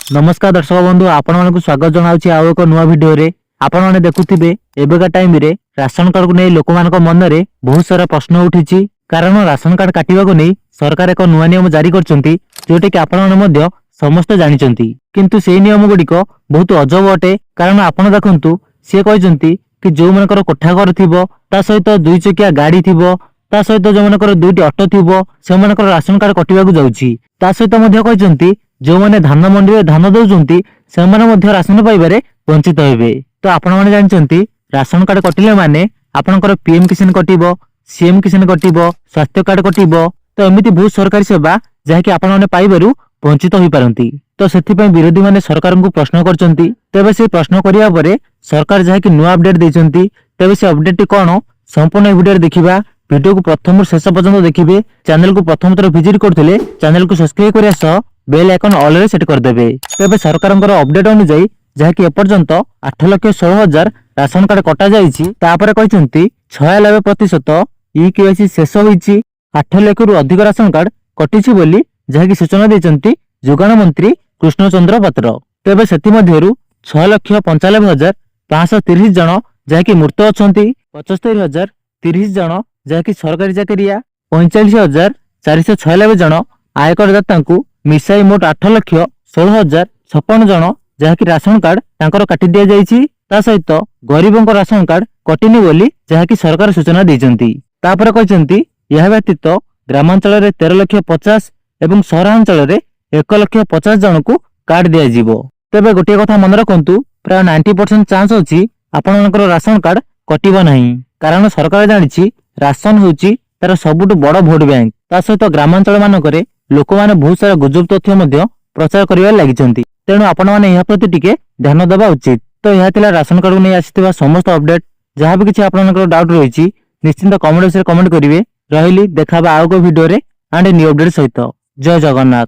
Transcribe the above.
नमस्कार दर्शक बंधु आपण मानक स्वागत जनाऊँ आउ एक नुआ भिडियो रे आपण माने देखुथिबे एबेका टाइम रे राशन कार्ड को नै लोक मानक मन रे बहुत सारा प्रश्न उठिछि कारण राशन कार्ड काटिबा को नै सरकार एक नुआ नियम जारी करचंती जोटे कि आपण माने मध्य समस्त जानिचंती किंतु सेही नियम गुडी को बहुत अजब अटे कारण आपण देखंतु से कहचंती कि जो मानकर कोठा घर थिबो ता सहित दुई चकिया गाड़ी थिबो ता सहित जो मानकर दुईटी ऑटो थिबो से मानकर राशन कार्ड कटिबा को जाउछि ता सहित मध्य कहचंती जो माने धान मंडी रे धान दउचंती से माने मध्य राशन पाइबारे वंचित हेबे। तो आपण माने जानचंती राशन कार्ड कटिले माने आपनकर पीएम किसान कटिबो सीएम किसान कटिबो स्वास्थ्य कार्ड कटिबो तो एमिति बहुत सरकारी सेवा जहा कि आपण माने पाइबारु वंचित होई पारंती। तो सेथि पय विरोधी माने सरकार को प्रश्न करचंती तबे से प्रश्न करिया परे सरकार जहा कि नुआ अपडेट देचंती तबे से अपडेट कोन संपूर्ण वीडियो देखिबा वीडियो को प्रथम शेष पर्यंत देखिबे चैनल को प्रथम थर विजिट करथिले चैनल को सब्सक्राइब करिया सह बेल आइकन ऑल रे सेट कर देबे। तबे सरकारनकर अपडेट अनुसार जहा कि एपर्यंत 8,16,000 राशन कार्ड कटा जाईछि तापर कहिसंती 96% ई-केवाईसी शेष होईछि 8 लाख रु अधिक राशन कार्ड कटिछि बोली जहा कि सूचना दैचंती जोगाण मंत्री कृष्णचंद्र पात्र। तबे सेति मध्यरु 6,95,530 जन जहा कि मृत अछंती 75,030 जन जहा कि सरकारी चाकरिया 45,496 जन आयकर दाता को मिसाई मोट 8,16,056 जन जहा कि राशन कार्ड तांकर काटी दिया जाईछि ता सहित गरीबों को राशन कार्ड कटिनी बोली जहा कि सरकार सूचना दैचंती। तापर कहचंती यह व्यतीत ग्रामांचल रे 13,50,000 एवं सहरांचल रे 1,50,000 जन को कार्ड दिया जिवो। तबे गोटे कथा मन रखंतु प्राय 90% चांस अछि आपण मनकर राशन कार्ड कटिबो नाही कारण सरकार जानिछि राशन होछि तार सबुटु बड़ भोट बैंक ता सहित ग्रामांचल मानकरे लोक माने बहुत सारा गुजब तथ्य मध्य प्रचार करिवार लागिचंती तेणु आपण माने यहा प्रति टिके ध्यान देबा उचित। तो यहा थिला राशन कार्ड को नै आसीथिबा समस्त अपडेट जहा भी किछि आपनकर डाउट रहिछि निश्चित कमेंट बॉक्स रे कमेंट करिवे रहिली देखाबा आउ को वीडियो रे एंड न्यू अपडेट सहित जय जगन्नाथ।